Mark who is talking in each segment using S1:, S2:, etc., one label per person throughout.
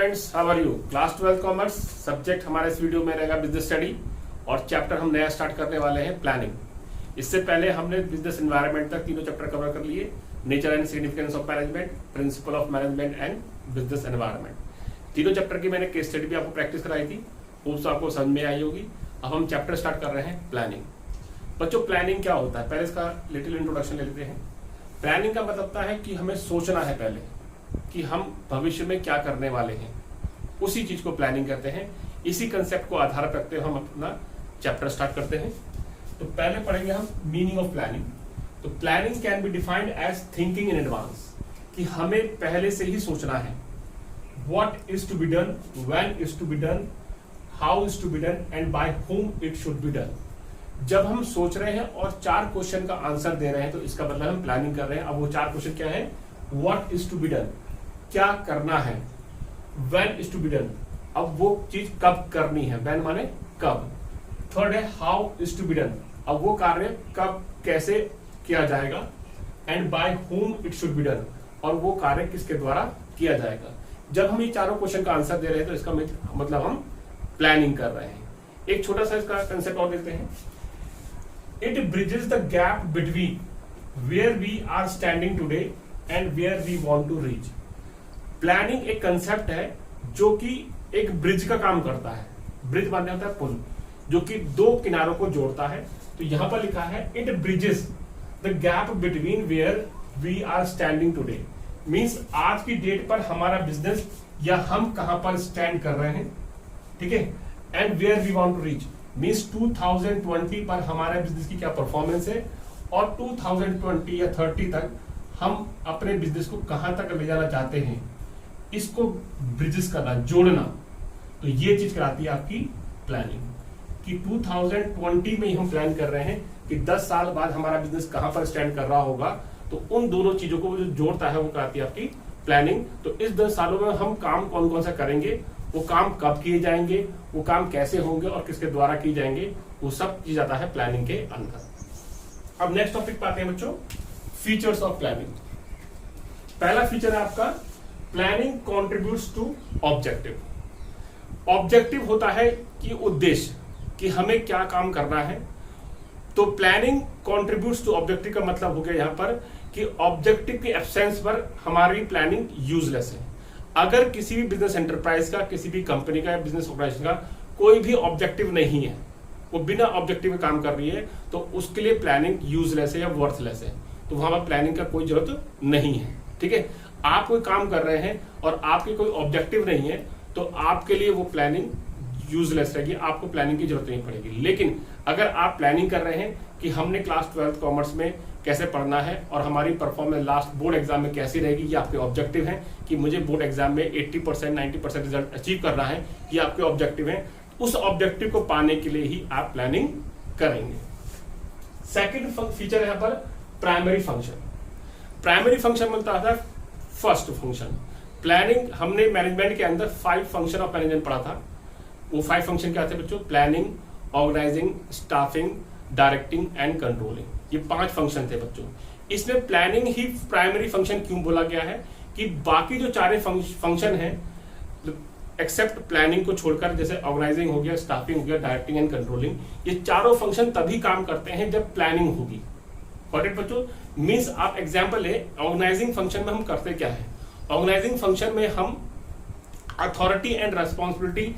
S1: Students, how are you? Class 12 commerce subject हमारे इस video में रहेगा बिजनेस स्टडी और चैप्टर हम नया स्टार्ट करने वाले हैं प्लानिंग। इससे पहले हमने बिजनेस एनवायरनमेंट तक तीनों चैप्टर कवर कर लिए, nature and significance of management, principle of management and business environment. तीनों चैप्टर की मैंने केस स्टडी भी आपको प्रैक्टिस कराई थी, होप्स आपको समझ में आई होगी। अब हम चैप्टर स्टार्ट कर रहे हैं प्लानिंग। बच्चों, प्लानिंग क्या होता है पहले इसका लिटिल इंट्रोडक्शन ले लेते हैं। प्लानिंग का मतलब है कि हमें सोचना है पहले कि हम भविष्य में क्या करने वाले हैं, उसी चीज को प्लानिंग कहते हैं। इसी कंसेप्ट को आधार पर रखते हुए हम अपना चैप्टर स्टार्ट करते हैं। तो पहले पढ़ेंगे हम मीनिंग ऑफ प्लानिंग। तो planning can be defined as thinking in advance, कि हमें पहले से ही सोचना है what is to be done, when is to be done, how is to be done and by whom it should be done. जब हम सोच रहे हैं और 4 क्वेश्चन का आंसर दे रहे हैं तो इसका मतलब हम प्लानिंग कर रहे हैं। अब वो 4 क्वेश्चन क्या है? What is to be done, क्या करना है। When is to be done, अब वो चीज कब करनी है, व्हेन माने कब। थर्ड है how is to be done, अब वो कार्य कब कैसे किया जाएगा। And by whom it should be done, और वो कार्य किसके द्वारा किया जाएगा। जब हम ये चारों क्वेश्चन का आंसर दे रहे हैं तो इसका मतलब हम प्लानिंग कर रहे हैं। एक छोटा सा इसका कंसेप्ट और देखते हैं। It bridges the gap between where we are standing today and where we want to reach. Planning एक कंसेप्ट है जो कि एक ब्रिज का काम करता है। ब्रिज माने होता है पुल, जो कि 2 किनारों को जोड़ता है। तो यहां पर लिखा है it bridges the gap between where we are standing today, means आज की डेट पर हमारा बिजनेस या हम कहां पर स्टैंड कर रहे हैं, ठीक है। And where we want to reach means 2020 पर हमारे बिजनेस की क्या परफॉर्मेंस है और 2020 या 30 तक हम अपने बिजनेस को कहां तक ले जाना चाहते हैं। इसको ब्रिजेस करना, जोड़ना, तो ये चीज कराती है आपकी प्लानिंग। कि 2020 में ही हम प्लान कर रहे हैं कि 10 साल बाद हमारा बिजनेस कहां पर स्टैंड कर रहा होगा। तो उन दोनों चीजों को जो जोड़ता है वो कराती है आपकी प्लानिंग। तो इस 10 सालों में हम काम कौन कौन सा करेंगे, वो काम कब किए जाएंगे, वो काम कैसे होंगे और किसके द्वारा किए जाएंगे, वो सब चीज आता है प्लानिंग के अंदर। अब नेक्स्ट टॉपिक पे आते हैं बच्चों, फीचर्स ऑफ प्लानिंग। पहला फीचर है आपका planning contributes to objective. Objective होता है कि उद्देश्य, कि हमें क्या काम करना है। तो प्लानिंग कॉन्ट्रीब्यूट्स टू ऑब्जेक्टिव का मतलब हो गया यहां पर कि ऑब्जेक्टिव की एब्सेंस पर हमारी प्लानिंग यूजलेस है। अगर किसी भी बिजनेस एंटरप्राइज का, किसी भी कंपनी का या बिजनेस ऑर्गेनाइजेशन का कोई भी ऑब्जेक्टिव नहीं है, वो बिना ऑब्जेक्टिव के काम कर रही है, तो उसके लिए प्लानिंग यूजलेस है या वर्थलेस है। तो वहां पर प्लानिंग का कोई जरूरत नहीं है, ठीक है। आप कोई काम कर रहे हैं और आपके कोई ऑब्जेक्टिव नहीं है तो आपके लिए वो प्लानिंग यूजलेस रहेगी, आपको प्लानिंग की जरूरत नहीं पड़ेगी। लेकिन अगर आप प्लानिंग कर रहे हैं कि हमने क्लास 12 कॉमर्स में कैसे पढ़ना है और हमारी परफॉर्मेंस लास्ट बोर्ड एग्जाम में कैसी रहेगी, ये आपके ऑब्जेक्टिव है कि मुझे बोर्ड एग्जाम में 80% 90% रिजल्ट अचीव करना है, ये आपके ऑब्जेक्टिव है। उस ऑब्जेक्टिव को पाने के लिए ही आप प्लानिंग करेंगे। सेकेंड फीचर है यहाँ पर प्राइमरी फंक्शन। प्राइमरी फंक्शन मतलब है फर्स्ट फंक्शन। प्लानिंग हमने मैनेजमेंट के अंदर 5 फंक्शन ऑफ मैनेजमेंट पढ़ा था। वो 5 फंक्शन क्या थे बच्चों? Planning, organising, staffing, directing and controlling. ये 5 फंक्शन थे बच्चों। इसमें प्लानिंग ही प्राइमरी फंक्शन क्यों बोला गया है कि बाकी जो 4 फंक्शन हैं एक्सेप्ट प्लानिंग को छोड़कर, जैसे ऑर्गेनाइजिंग हो गया, स्टाफिंग हो गया, डायरेक्टिंग एंड कंट्रोलिंग, ये चारों फंक्शन तभी काम करते हैं जब प्लानिंग होगी। गॉट बच्चों? मींस आप एग्जांपल है, ऑर्गेनाइजिंग फंक्शन में हम करते क्या है? ऑर्गेनाइजिंग फंक्शन में हम अथॉरिटी एंड रेस्पॉन्सिबिलिटी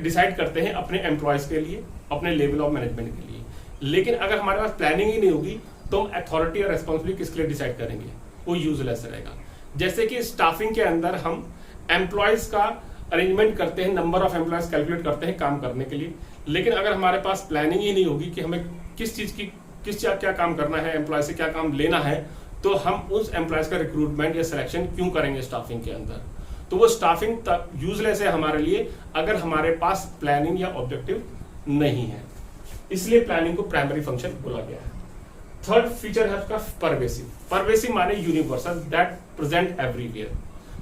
S1: डिसाइड करते हैं अपने एम्प्लॉयज के लिए, अपने लेवल ऑफ मैनेजमेंट के लिए। लेकिन अगर हमारे पास प्लानिंग ही नहीं होगी तो हम अथॉरिटी और रेस्पॉन्सिबिलिटी किसके लिए डिसाइड करेंगे? वो यूजलेस रहेगा। जैसे कि स्टाफिंग के अंदर हम एम्प्लॉयज का अरेंजमेंट करते हैं, नंबर ऑफ एम्प्लॉयज कैलकुलेट करते हैं काम करने के लिए। लेकिन अगर हमारे पास प्लानिंग ही नहीं होगी कि हमें किस क्या काम करना है, एम्प्लॉय से क्या काम लेना है, तो हम उस एम्प्लॉयज का रिक्रूटमेंट या सिलेक्शन क्यों करेंगे स्टाफिंग के अंदर? तो वो स्टाफिंग तब यूजलेस है हमारे लिए अगर हमारे पास प्लानिंग या ऑब्जेक्टिव नहीं है। इसलिए प्लानिंग को प्राइमरी फंक्शन बोला गया है। थर्ड फीचर है उसका परवेसिव। परवेसिव माने यूनिवर्सल, दैट प्रेजेंट एवरीवेयर।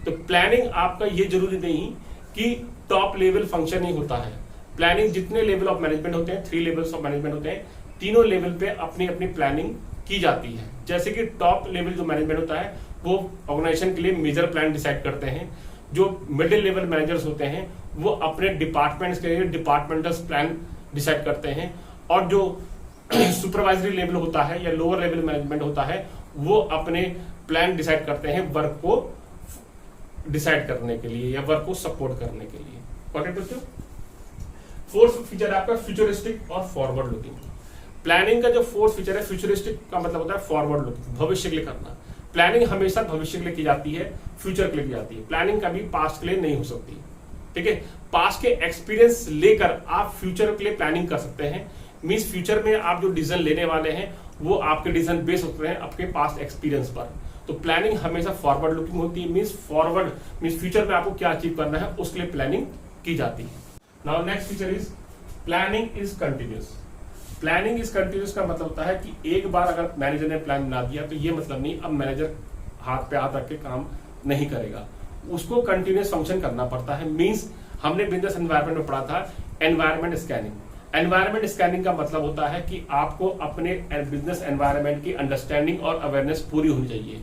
S1: तो प्लानिंग आपका ये जरूरी नहीं कि टॉप लेवल फंक्शन ही होता है। प्लानिंग जितने लेवल ऑफ मैनेजमेंट होते हैं, 3 लेवल्स ऑफ मैनेजमेंट होते हैं, तीनों लेवल पे अपनी अपनी प्लानिंग की जाती है। जैसे कि टॉप लेवल जो मैनेजमेंट होता है वो ऑर्गेनाइजेशन के लिए मेजर प्लान डिसाइड करते हैं। जो मिडिल लेवल मैनेजर्स होते हैं वो अपने डिपार्टमेंट्स के लिए डिपार्टमेंटल प्लान डिसाइड करते हैं, और जो सुपरवाइजरी लेवल होता है या लोअर लेवल मैनेजमेंट होता है वो अपने प्लान डिसाइड करते हैं वर्क को डिसाइड करने के लिए या वर्क को सपोर्ट करने के लिए। गॉट इट बच्चों? फोर्थ फीचर है आपका फ्यूचरिस्टिक और फॉरवर्ड लुकिंग। प्लानिंग का जो फोर्थ फीचर है फ्यूचरिस्टिक का मतलब होता है फॉरवर्ड लुकिंग, भविष्य के लिए करना। प्लानिंग हमेशा भविष्य के लिए की जाती है, फ्यूचर के लिए की जाती है। प्लानिंग कभी पास्ट के लिए नहीं हो सकती, ठीक है। पास्ट के एक्सपीरियंस लेकर आप फ्यूचर के लिए प्लानिंग कर सकते हैं। मींस फ्यूचर में आप जो डिसीजन लेने वाले हैं वो आपके डिसीजन बेस होते हैं आपके पास्ट एक्सपीरियंस पर। तो प्लानिंग हमेशा फॉरवर्ड लुकिंग होती है, मींस फॉरवर्ड मींस फ्यूचर में आपको क्या अचीव करना है उसके लिए प्लानिंग की जाती है। Now next feature is planning is continuous. Planning is continuous का मतलब होता है कि एक बार अगर मैनेजर ने प्लान बना दिया तो ये मतलब नहीं अब मैनेजर हाथ पे हाथ रख के काम नहीं करेगा, उसको कंटिन्यूस फंक्शन करना पड़ता है। मींस हमने बिजनेस एनवायरनमेंट में पढ़ा था एनवायरनमेंट स्कैनिंग। एनवायरनमेंट स्कैनिंग का मतलब होता है कि आपको अपने बिजनेस एनवायरनमेंट की अंडरस्टैंडिंग और अवेयरनेस पूरी होनी चाहिए।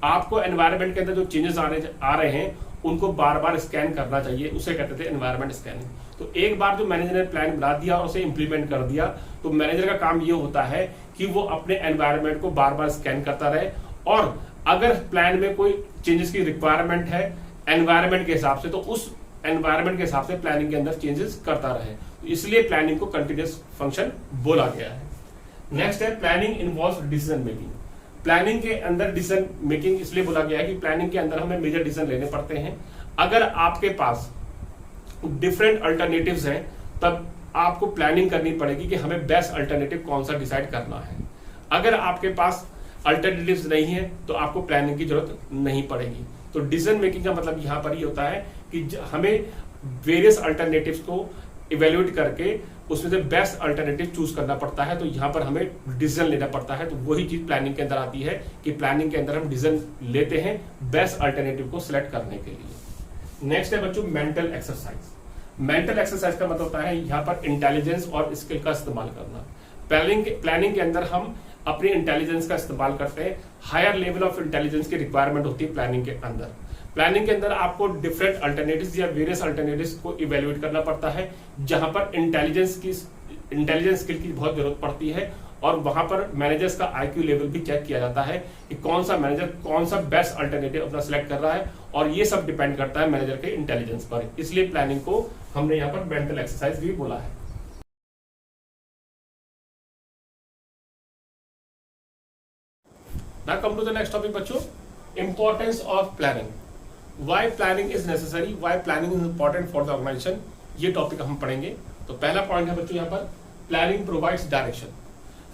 S1: आपको एनवायरनमेंट के अंदर जो चेंजेस आ रहे हैं उनको बार बार स्कैन करना चाहिए, उसे कहते थे एनवायरनमेंट स्कैनिंग। तो एक बार जो मैनेजर ने प्लान बना दिया और उसे इंप्लीमेंट कर दिया तो मैनेजर का काम ये होता है कि वो अपने एनवायरनमेंट को बार बार स्कैन करता रहे, और अगर प्लान में कोई चेंजेस की रिक्वायरमेंट है एनवायरनमेंट के हिसाब से तो उस एनवायरनमेंट के हिसाब से प्लानिंग के अंदर चेंजेस करता रहे। तो इसलिए प्लानिंग को कंटिन्यूअस फंक्शन बोला गया है। नेक्स्ट है planning involves decision making. Planning के अंदर डिसीजन मेकिंग इसलिए बोला गया है कि प्लानिंग के अंदर हमें मेजर डिसीजन लेने पड़ते हैं। अगर आपके पास डिफरेंट अल्टरनेटिव्स हैं तब आपको प्लानिंग करनी पड़ेगी कि हमें बेस्ट अल्टरनेटिव कौन सा डिसाइड करना है। अगर आपके पास अल्टरनेटिव्स नहीं है तो आपको प्लानिंग की जरूरत नहीं पड़ेगी। तो डिसीजन मेकिंग का मतलब यहां पर ये होता है कि हमें वेरियस अल्टरनेटिव्स को इवेल्युएट करके उसमें से बेस्ट अल्टरनेटिव चूज करना पड़ता है। तो यहाँ पर हमें डिसीजन लेना पड़ता है। तो वही चीज प्लानिंग के अंदर आती है कि प्लानिंग के अंदर हम डिसीजन लेते हैं बेस्ट अल्टरनेटिव को सिलेक्ट करने के लिए। नेक्स्ट है बच्चों मेंटल एक्सरसाइज। मेंटल एक्सरसाइज का मतलब होता है यहाँ पर इंटेलिजेंस और स्किल का इस्तेमाल करना। प्लानिंग के अंदर हम अपनी इंटेलिजेंस का इस्तेमाल करते हैं। हायर लेवल ऑफ इंटेलिजेंस की रिक्वायरमेंट होती है प्लानिंग के अंदर। प्लानिंग के अंदर आपको डिफरेंट अल्टरनेटिव्स या वेरियस अल्टरनेटिव्स को इवेल्युएट करना पड़ता है, जहां पर इंटेलिजेंस स्किल की बहुत जरूरत पड़ती है, और वहां पर मैनेजर्स का आईक्यू लेवल भी चेक किया जाता है कि कौन सा मैनेजर कौन सा बेस्ट अल्टरनेटिव अपना सिलेक्ट कर रहा है, और ये सब डिपेंड करता है मैनेजर के इंटेलिजेंस पर। इसलिए प्लानिंग को हमने यहाँ पर मेंटल एक्सरसाइज भी बोला है। Now come to the next topic बच्चों, importance of planning. Why planning is necessary? Why planning is important for the organization? ये टॉपिक हम पढ़ेंगे। तो पहला पॉइंट है बच्चों यहाँ पर प्लानिंग प्रोवाइड्स डायरेक्शन।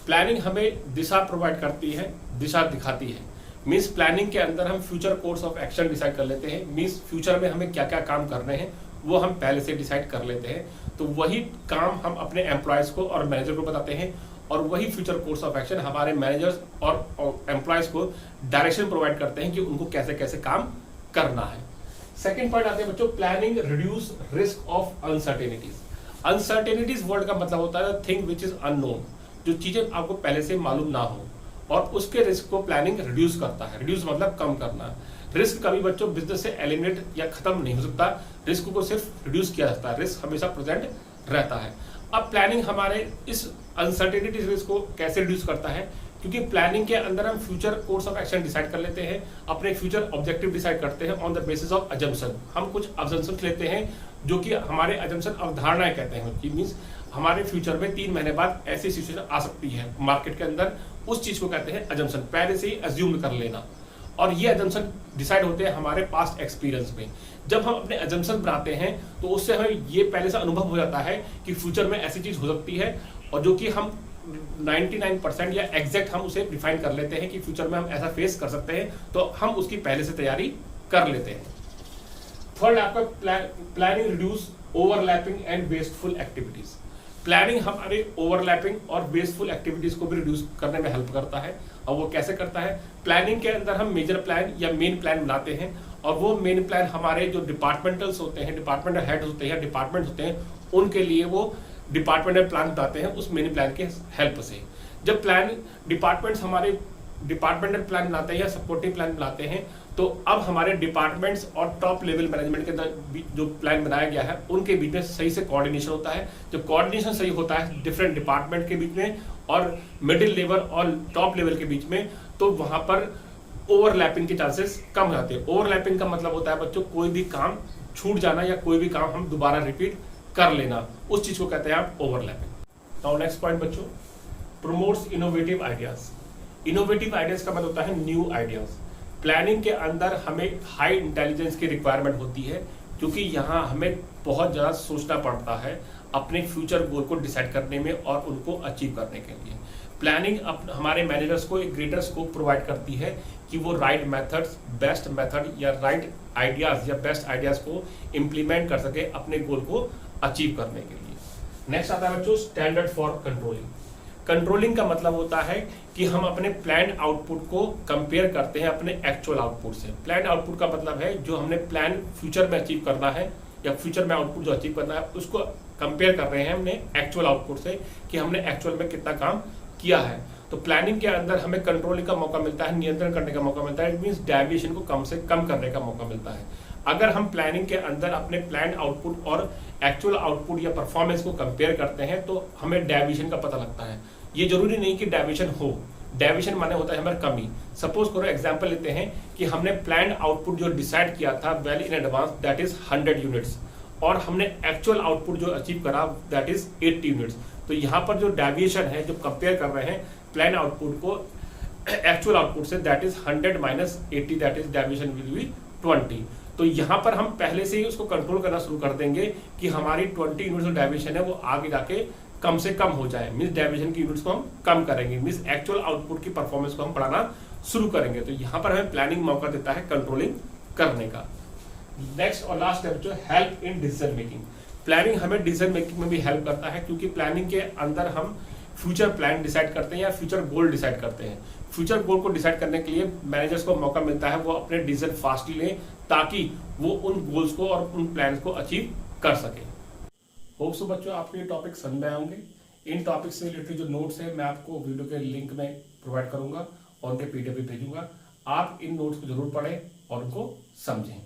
S1: प्लानिंग हमें दिशा प्रोवाइड करती है, दिशा दिखाती है। मीन्स प्लानिंग के अंदर हम future course of action decide कर लेते हैं। मीन्स फ्यूचर में हमें क्या क्या काम करने हैं वो हम पहले से डिसाइड कर लेते हैं। तो वही काम हम अपने एम्प्लॉयज को और मैनेजर को बताते हैं, और वही फ्यूचर कोर्स ऑफ एक्शन हमारे मैनेजर्स और एम्प्लॉयज को डायरेक्शन प्रोवाइड करते हैं कि उनको कैसे कैसे काम करना है। सेकंड पॉइंट आते हैं बच्चों planning reduce risk of uncertainties. Uncertainties word का मतलब होता है थिंग विच इज अननोन, जो चीजें आपको पहले से मालूम ना हो, और उसके रिस्क को प्लानिंग रिड्यूस करता है। रिड्यूस मतलब कम करना। रिस्क कभी बच्चों बिजनेस से एलिमिनेट या खत्म नहीं हो सकता, रिस्क को सिर्फ रिड्यूस किया जाता है। रिस्क हमेशा प्रेजेंट रहता है। अब प्लानिंग हमारे इस अनसर्टेनिटी रिस्क को कैसे रिड्यूस करता है, क्योंकि प्लानिंग के अंदर हम future course of action decide कर लेते हैं, अपने फ्यूचर ऑब्जेक्टिव डिसाइड करते हैं on the basis of assumption. हम कुछ अजम्पशन लेते हैं जो कि हमारे अजम्पशन अवधारणाएं कहते हैं, कि मीन्स हमारे फ्यूचर में 3 महीने बाद ऐसी सिचुएशन आ सकती है मार्केट के अंदर, उस चीज को कहते हैं अजम्पशन, पहले से ही अज्यूम कर लेना। और ये अजम्पशन डिसाइड होते हैं हमारे पास्ट एक्सपीरियंस में। जब हम अपने अजम्पशन बनाते हैं तो उससे हमें ये पहले से अनुभव हो जाता है कि फ्यूचर में ऐसी चीज हो सकती है, और जो कि हम 99% या एग्जैक्ट हम उसे डिफाइन कर लेते हैं कि फ्यूचर में हम ऐसा फेस कर सकते हैं, तो हम उसकी पहले से तैयारी कर लेते हैं। थर्ड आपका planning reduce overlapping and wasteful activities. Planning हमारे ओवरलैपिंग और वेस्टफुल एक्टिविटीज को भी रिड्यूस करने में हेल्प करता है। और वो कैसे करता है? प्लानिंग के अंदर हम मेजर प्लान या मेन प्लान बनाते हैं, और वो मेन प्लान हमारे जो डिपार्टमेंटल्स होते हैं, डिपार्टमेंटल हेड होते हैं, डिपार्टमेंट होते हैं, उनके लिए वो डिपार्टमेंटल प्लान बताते हैं उस मेन प्लान के हेल्प से। जब प्लान डिपार्टमेंट्स हमारे डिपार्टमेंटल प्लान बनाते हैं या सपोर्टिव प्लान बनाते हैं, तो अब हमारे डिपार्टमेंट्स और टॉप लेवल मैनेजमेंट के जो प्लान बनाया गया है उनके बीच में सही से कोऑर्डिनेशन होता है। जब कोऑर्डिनेशन सही होता है डिफरेंट डिपार्टमेंट के बीच में और मिडिल लेवल और टॉप लेवल के बीच में, तो वहां पर ओवरलैपिंग के चांसेस कम हो जाते हैं। ओवरलैपिंग का मतलब होता है बच्चों कोई भी काम छूट जाना या कोई भी काम हम दोबारा रिपीट कर लेना, उस चीज को कहते हैं आप ओवरलैपिंग। नाउ नेक्स्ट पॉइंट बच्चों, promotes innovative ideas. Innovative ideas का मतलब होता है न्यू आइडियाज। प्लानिंग के अंदर हमें हाई इंटेलिजेंस की रिक्वायरमेंट होती है, क्योंकि यहाँ हमें बहुत ज़्यादा सोचना पड़ता है अपने फ्यूचर गोल को डिसाइड करने में और उनको अचीव करने के लिए। प्लानिंग हमारे मैनेजर्स को एक ग्रेटर स्कोप प्रोवाइड करती है कि वो राइट मेथड्स, बेस्ट मेथड या राइट आइडियाज या बेस्ट आइडियाज को इम्प्लीमेंट कर सके अपने गोल को अचीव करने के लिए। नेक्स्ट आता है बच्चों स्टैंडर्ड फॉर कंट्रोलिंग। कंट्रोलिंग का मतलब होता है कि हम अपने प्लान आउटपुट को कंपेयर करते हैं अपने एक्चुअल आउटपुट से। प्लान आउटपुट का मतलब है जो हमने प्लान फ्यूचर में अचीव करना है या फ्यूचर में आउटपुट जो अचीव करना है उसको कंपेयर कर रहे हैं हमने एक्चुअल आउटपुट से कि हमने एक्चुअल में कितना काम किया है। तो प्लानिंग के अंदर हमें कंट्रोलिंग का मौका मिलता है, नियंत्रण करने का मौका मिलता है। इट मींस डेविएशन को कम से कम करने का मौका मिलता है। अगर हम प्लानिंग के अंदर अपने प्लान आउटपुट और एक्चुअल आउटपुट या परफॉर्मेंस को कंपेयर करते हैं तो हमें डेविएशन का पता लगता है। ये जरूरी नहीं कि डेविएशन हो, डेविएशन माने होता है हमारी कमी। सपोज करो एग्जांपल लेते हैं कि हमने प्लान आउटपुट जो डिसाइड किया था well in advance that is 100 units और हमने एक्चुअल आउटपुट जो अचीव करा दैट इज 80 यूनिट्स। तो यहाँ पर जो डेविएशन है जो कंपेयर कर रहे हैं प्लान आउटपुट को actual output say that is 100 minus 80 that is deviation will be 20। तो यहाँ पर हम पहले से ही उसको कंट्रोल करना शुरू कर देंगे कि हमारी 20 यूनिट्स जो डेविएशन है वो आगे जाके कम से कम हो जाए। मींस डेविएशन की यूनिट्स को हम कम करेंगे, मींस एक्चुअल आउटपुट की परफॉर्मेंस को हम बढ़ाना शुरू करेंगे। तो यहाँ पर हमें प्लानिंग मौका देता है कंट्रोलिंग करने का। नेक्स्ट और लास्ट स्टेप जो help in decision making. Planning हमें डिसीजन मेकिंग में भी हेल्प करता है, क्योंकि प्लानिंग के अंदर हम फ्यूचर प्लान डिसाइड करते हैं या फ्यूचर गोल डिसाइड करते हैं। फ्यूचर गोल को डिसाइड करने के लिए मैनेजर्स को मौका मिलता है वो अपने डिसीजन फास्टली लें ताकि वो उन गोल्स को और उन प्लान को अचीव कर सके। होप सो बच्चों आपको ये टॉपिक समझ में आएंगे। इन टॉपिक से रिलेटेड जो नोट्स है मैं आपको वीडियो के लिंक में प्रोवाइड करूंगा और उनके पीडीएफ भी भेजूंगा। आप इन नोट्स को जरूर पढ़ें और उनको समझें।